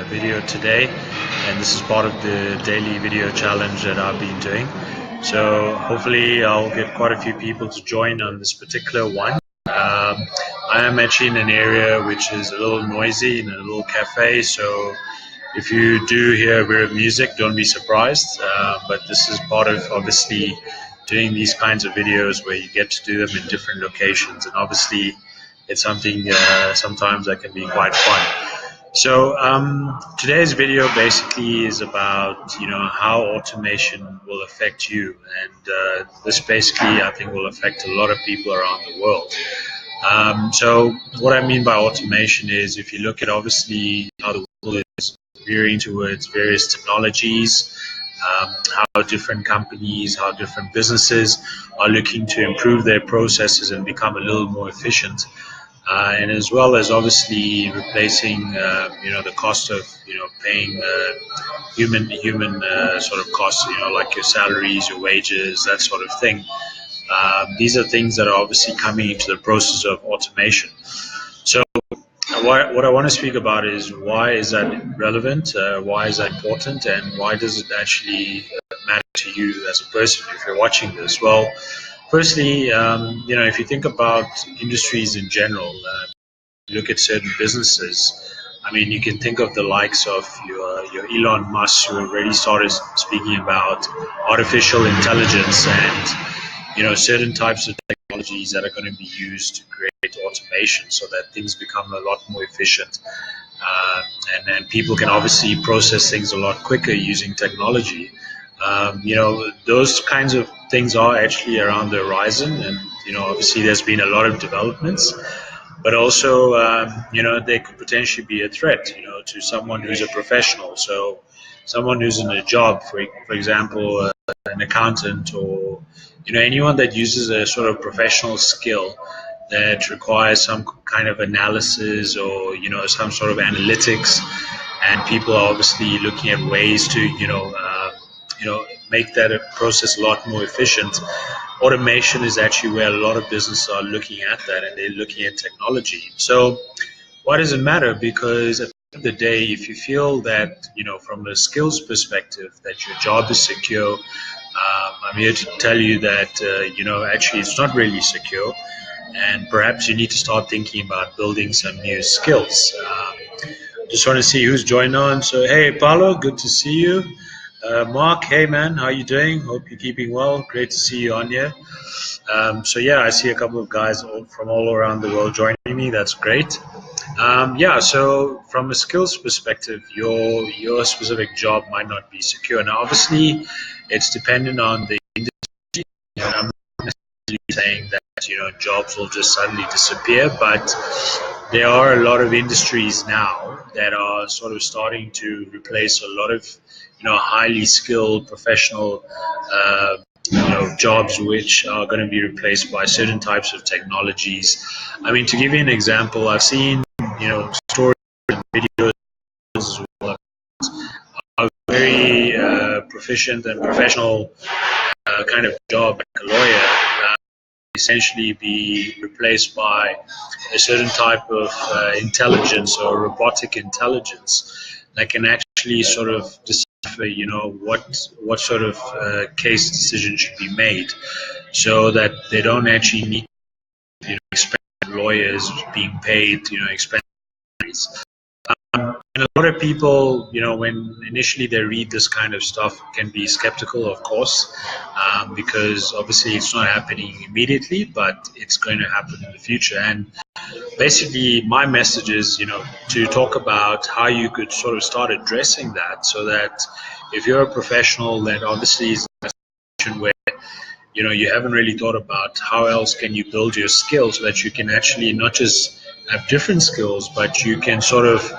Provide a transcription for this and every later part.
video today, and this is part of the daily video challenge that I've been doing. So hopefully I'll get quite a few people to join on this particular one. I am actually in an area which is a little noisy, in a little cafe, so if you do hear a bit of music, don't be surprised. But this is part of obviously doing these kinds of videos where you get to do them in different locations, and obviously it's something sometimes that can be quite fun. So today's video basically is about how automation will affect you, and this basically I think will affect a lot of people around the world. So what I mean by automation is if you look at obviously how the world is veering towards various technologies, how different companies, how different businesses are looking to improve their processes and become a little more efficient. And as well as obviously replacing, the cost of, paying human sort of costs, like your salaries, your wages, that sort of thing. These are things that are obviously coming into the process of automation. So what I want to speak about is why is that relevant, why is that important, and why does it actually matter to you as a person if you're watching this? Well, firstly, if you think about industries in general, look at certain businesses. I mean, you can think of the likes of your Elon Musk, who already started speaking about artificial intelligence and certain types of technologies that are going to be used to create automation so that things become a lot more efficient. And then people can obviously process things a lot quicker using technology. Those kinds of things are actually around the horizon, and obviously there's been a lot of developments, but also they could potentially be a threat, to someone who's a professional. So someone who's in a job, for example, an accountant, or anyone that uses a sort of professional skill that requires some kind of analysis or some sort of analytics, and people are obviously looking at ways to make that process a lot more efficient. Automation is actually where a lot of businesses are looking at that, and they're looking at technology. So why does it matter? Because at the end of the day, if you feel that from a skills perspective that your job is secure, I'm here to tell you that actually it's not really secure, and perhaps you need to start thinking about building some new skills. Just want to see who's joined on. So hey, Paulo, good to see you. Mark, hey man, how you doing? Hope you're keeping well. Great to see you on here. So yeah, I see a couple of guys from all around the world joining me. That's great. So from a skills perspective, your specific job might not be secure. Now, obviously, it's dependent on the industry. I'm not necessarily saying that jobs will just suddenly disappear, but there are a lot of industries now that are sort of starting to replace a lot of highly skilled professional jobs, which are going to be replaced by certain types of technologies. I mean, to give you an example, I've seen stories and videos as well, a very proficient and professional kind of job, like a lawyer, essentially be replaced by a certain type of intelligence or robotic intelligence that can actually sort of decipher, what sort of case decision should be made, so that they don't actually need expensive lawyers being paid, expensive. And a lot of people, when initially they read this kind of stuff, can be skeptical, of course, because obviously it's not happening immediately, but it's going to happen in the future. And basically, my message is, to talk about how you could sort of start addressing that, so that if you're a professional that obviously is in a situation where you haven't really thought about how else can you build your skills so that you can actually not just have different skills, but you can sort of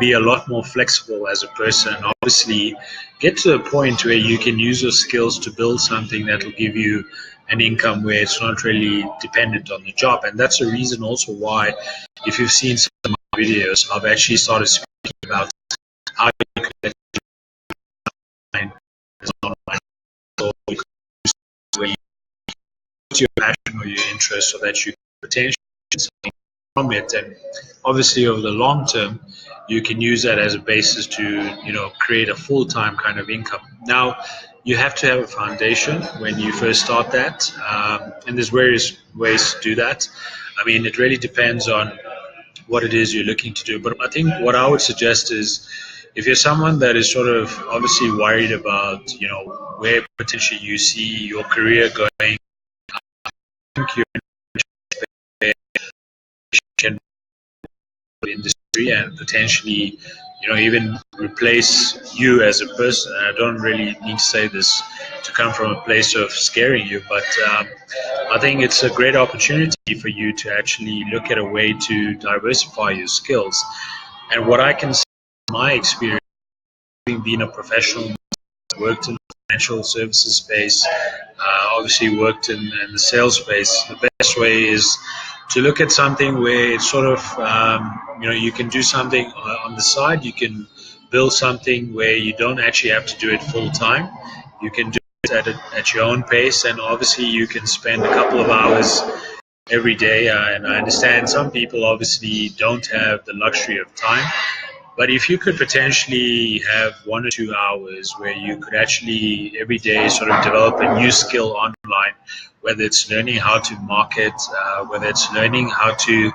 be a lot more flexible as a person. Obviously, get to a point where you can use your skills to build something that will give you an income where it's not really dependent on the job. And that's the reason also why, if you've seen some of my videos, I've actually started speaking about how you could find online, where you put your passion or your interest so that you can potentially from it. And obviously, over the long term, you can use that as a basis to create a full-time kind of income. Now, you have to have a foundation when you first start that, and there's various ways to do that. I mean, it really depends on what it is you're looking to do. But I think what I would suggest is, if you're someone that is sort of obviously worried about, where potentially you see your career going, I think you're in the industry and potentially, even replace you as a person. And I don't really need to say this to come from a place of scaring you, but I think it's a great opportunity for you to actually look at a way to diversify your skills. And what I can say from my experience, having been a professional, worked in the financial services space, obviously worked in the sales space, the best way is to look at something where it's sort of, you can do something on the side. You can build something where you don't actually have to do it full time. You can do it at your own pace, and obviously you can spend a couple of hours every day. And I understand some people obviously don't have the luxury of time. But if you could potentially have 1 or 2 hours where you could actually every day sort of develop a new skill online, whether it's learning how to market, whether it's learning how to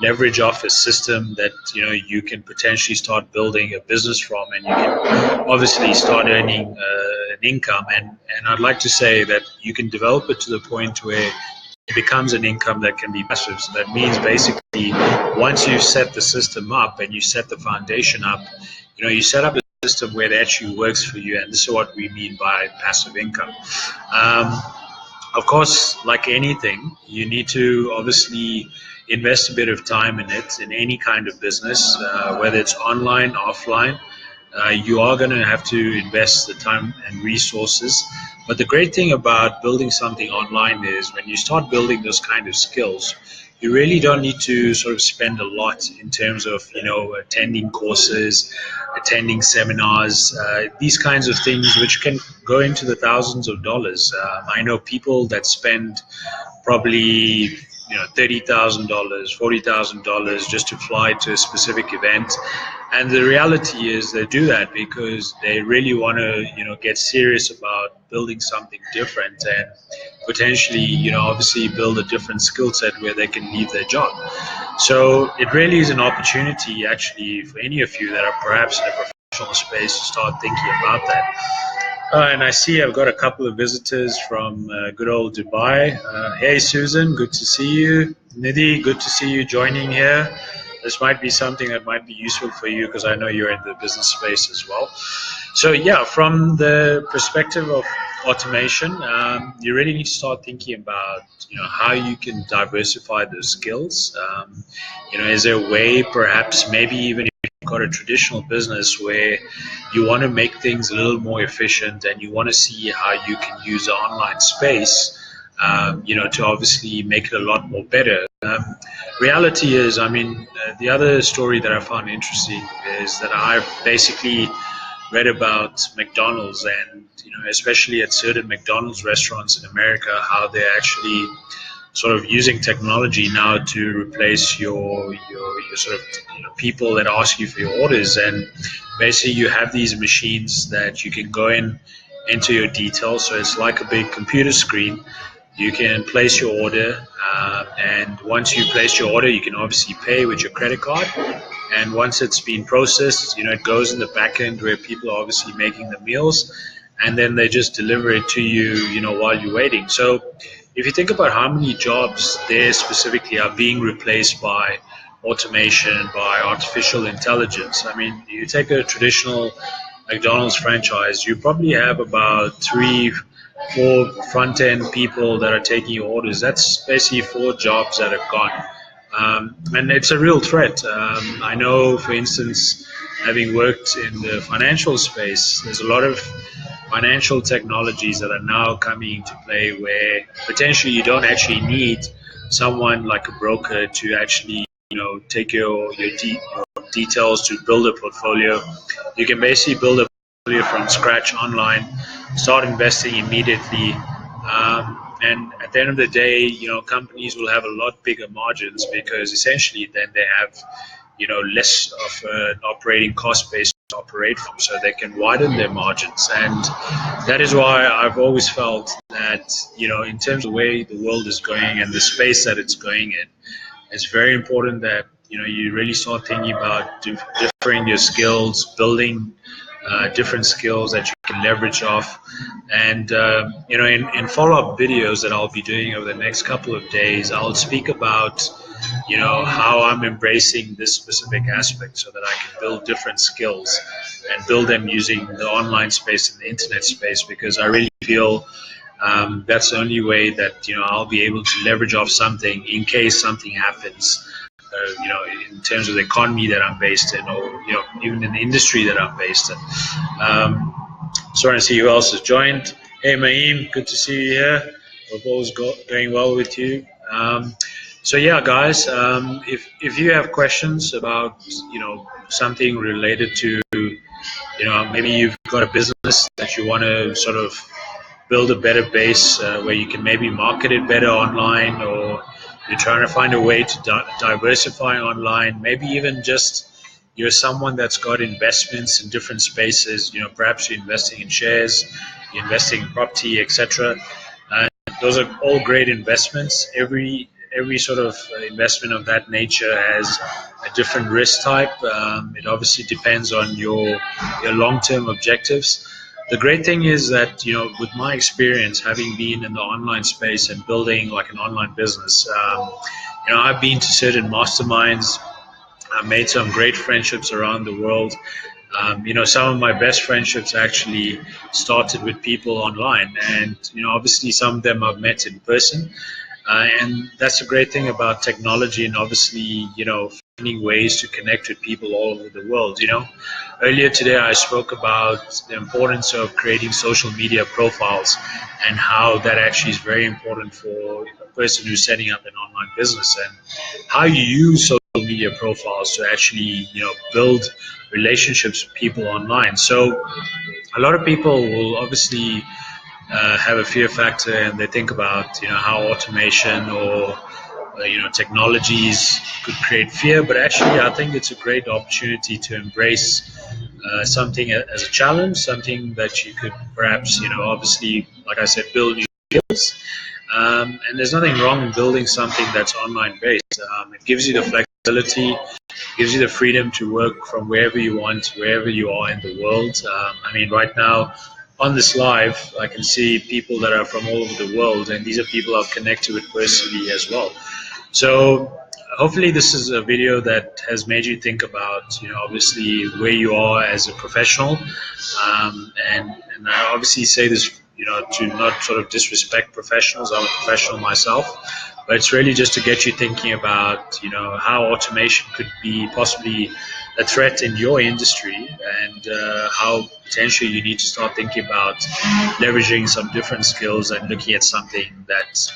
leverage off a system that you can potentially start building a business from, and you can obviously start earning an income. And I'd like to say that you can develop it to the point where it becomes an income that can be passive. So that means basically once you set the system up and you set the foundation up, you set up a system where it actually works for you. And this is what we mean by passive income. Of course, like anything, you need to obviously invest a bit of time in it, in any kind of business, whether it's online, offline. You are going to have to invest the time and resources. But the great thing about building something online is when you start building those kind of skills, you really don't need to sort of spend a lot in terms of, attending courses, attending seminars, these kinds of things, which can go into the thousands of dollars. I know people that spend probably $30,000, $40,000 just to fly to a specific event. And the reality is they do that because they really want to, get serious about building something different and potentially, obviously build a different skill set where they can leave their job. So it really is an opportunity actually for any of you that are perhaps in a professional space to start thinking about that. And I see I've got a couple of visitors from good old Dubai. Hey, Susan, good to see you. Nidhi, good to see you joining here. This might be something that might be useful for you because I know you're in the business space as well. So yeah, from the perspective of automation, you really need to start thinking about how you can diversify those skills. Is there a way, perhaps, maybe even if you've got a traditional business where you want to make things a little more efficient and you want to see how you can use the online space, to obviously make it a lot more better. Reality is, the other story that I found interesting is that I've basically read about McDonald's and, especially at certain McDonald's restaurants in America, how they're actually sort of using technology now to replace your sort of people that ask you for your orders. And basically you have these machines that you can go in, enter your details. So it's like a big computer screen. You can place your order, and once you place your order, you can obviously pay with your credit card. And once it's been processed, it goes in the back end where people are obviously making the meals, and then they just deliver it to you, while you're waiting. So if you think about how many jobs there specifically are being replaced by automation, by artificial intelligence. You take a traditional McDonald's franchise, you probably have about 3-4 front-end people that are taking your orders. That's basically 4 jobs that have gone. And it's a real threat. I know, for instance, having worked in the financial space, there's a lot of financial technologies that are now coming into play where potentially you don't actually need someone like a broker to actually take your details to build a portfolio. You can basically build a portfolio from scratch online, start investing immediately. And at the end of the day, companies will have a lot bigger margins because essentially then they have, less of an operating cost base to operate from, so they can widen their margins. And that is why I've always felt that, in terms of where the world is going and the space that it's going in, it's very important that you really start thinking about differing your skills, building different skills that you can leverage off. And in follow-up videos that I'll be doing over the next couple of days, I'll speak about how I'm embracing this specific aspect so that I can build different skills and build them using the online space and the internet space, because I really feel that's the only way that I'll be able to leverage off something in case something happens. In terms of the economy that I'm based in, or even in the industry that I'm based in. Starting to see who else has joined. Hey, Maim, good to see you here. Hope all's going well with you. So yeah, guys, if you have questions about something related to maybe you've got a business that you want to sort of build a better base where you can maybe market it better online, or you're trying to find a way to diversify online, maybe even just you're someone that's got investments in different spaces, perhaps you're investing in shares, you're investing in property, etc. Those are all great investments. Every sort of investment of that nature has a different risk type. It obviously depends on your long-term objectives. The great thing is that, with my experience, having been in the online space and building like an online business, I've been to certain masterminds. I've made some great friendships around the world. Some of my best friendships actually started with people online, and obviously some of them I've met in person. And that's a great thing about technology, and obviously, finding ways to connect with people all over the world. Earlier today I spoke about the importance of creating social media profiles and how that actually is very important for a person who's setting up an online business, and how you use social media profiles to actually, build relationships with people online. So a lot of people will obviously have a fear factor, and they think about how automation or technologies could create fear, but actually I think it's a great opportunity to embrace something as a challenge, something that you could perhaps obviously, like I said, build new skills. And there's nothing wrong in building something that's online based. It gives you the flexibility, gives you the freedom to work from wherever you want, wherever you are in the world. Right now on this live, I can see people that are from all over the world, and these are people I've connected with personally as well. So hopefully this is a video that has made you think about, obviously where you are as a professional. And I obviously say this, to not sort of disrespect professionals. I'm a professional myself, but it's really just to get you thinking about, how automation could be possibly a threat in your industry, and how potentially you need to start thinking about leveraging some different skills and looking at something that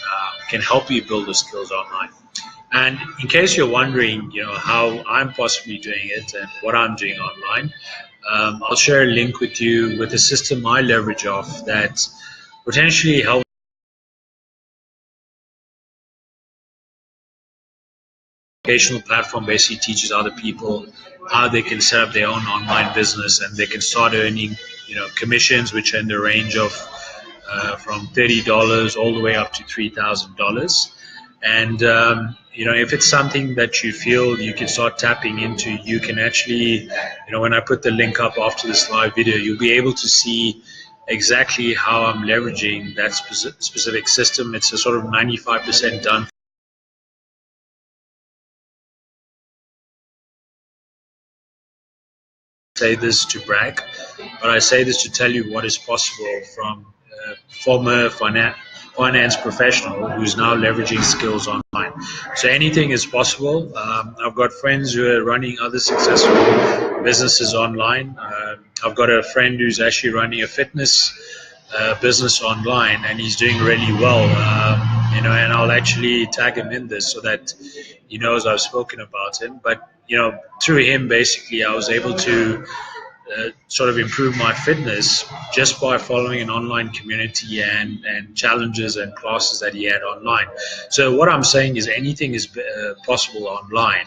can help you build those skills online. And in case you're wondering, how I'm possibly doing it and what I'm doing online, I'll share a link with you with a system I leverage off that potentially helps. Educational platform basically teaches other people how they can set up their own online business, and they can start earning, commissions which are in the range of from $30 all the way up to $3,000. And if it's something that you feel you can start tapping into, you can actually, when I put the link up after this live video, you'll be able to see exactly how I'm leveraging that specific system. It's a sort of 95% done. Say this to brag, but I say this to tell you what is possible from a former finance professional who's now leveraging skills online. So anything is possible. I've got friends who are running other successful businesses online. I've got a friend who's actually running a fitness business online, and he's doing really well. And I'll actually tag him in this so that he knows I've spoken about him. But through him, basically, I was able to sort of improve my fitness just by following an online community and challenges and classes that he had online. So what I'm saying is anything is possible online.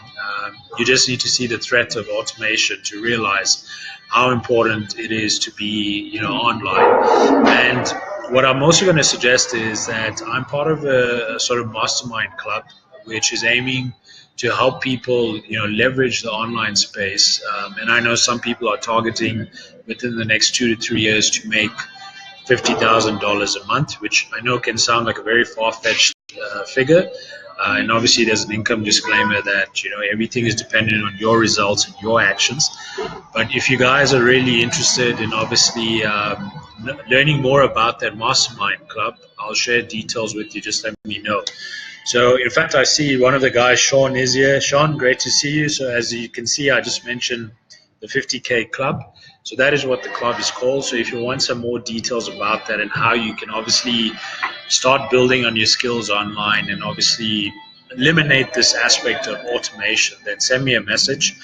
You just need to see the threat of automation to realize how important it is to be, online. And what I'm also going to suggest is that I'm part of a sort of mastermind club, which is aiming to help people, leverage the online space. And I know some people are targeting within the next 2 to 3 years to make $50,000 a month, which I know can sound like a very far-fetched figure. And obviously, there's an income disclaimer that everything is dependent on your results and your actions. But if you guys are really interested in obviously learning more about that mastermind club, I'll share details with you. Just let me know. So, in fact, I see one of the guys, Sean, is here. Sean, great to see you. So, as you can see, I just mentioned the 50K club. So, that is what the club is called. So, if you want some more details about that and how you can obviously start building on your skills online and obviously eliminate this aspect of automation, then send me a message.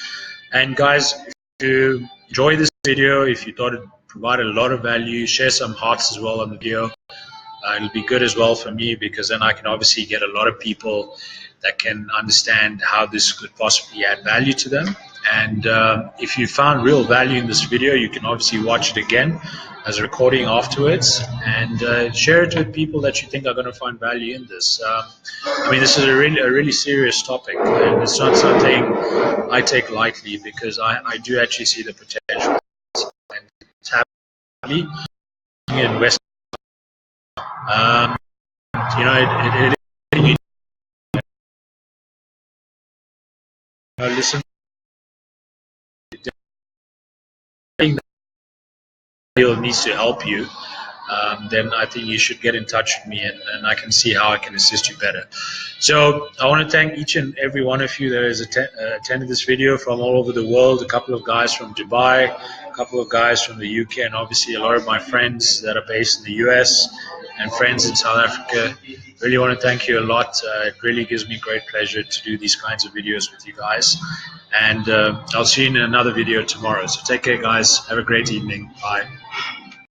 And, guys, if you enjoy this video, if you thought it provided a lot of value, share some hearts as well on the video. It'll be good as well for me because then I can obviously get a lot of people that can understand how this could possibly add value to them. And if you found real value in this video, you can obviously watch it again as a recording afterwards and share it with people that you think are going to find value in this. This is a really serious topic, and it's not something I take lightly because I do actually see the potential. And it's happening in West. It listen, that needs to help you, then I think you should get in touch with me and I can see how I can assist you better. So I want to thank each and every one of you that has attended this video from all over the world. A couple of guys from Dubai, a couple of guys from the UK, and obviously a lot of my friends that are based in the US and friends in South Africa. Really want to thank you a lot. It really gives me great pleasure to do these kinds of videos with you guys. And I'll see you in another video tomorrow. So take care, guys. Have a great evening. Bye.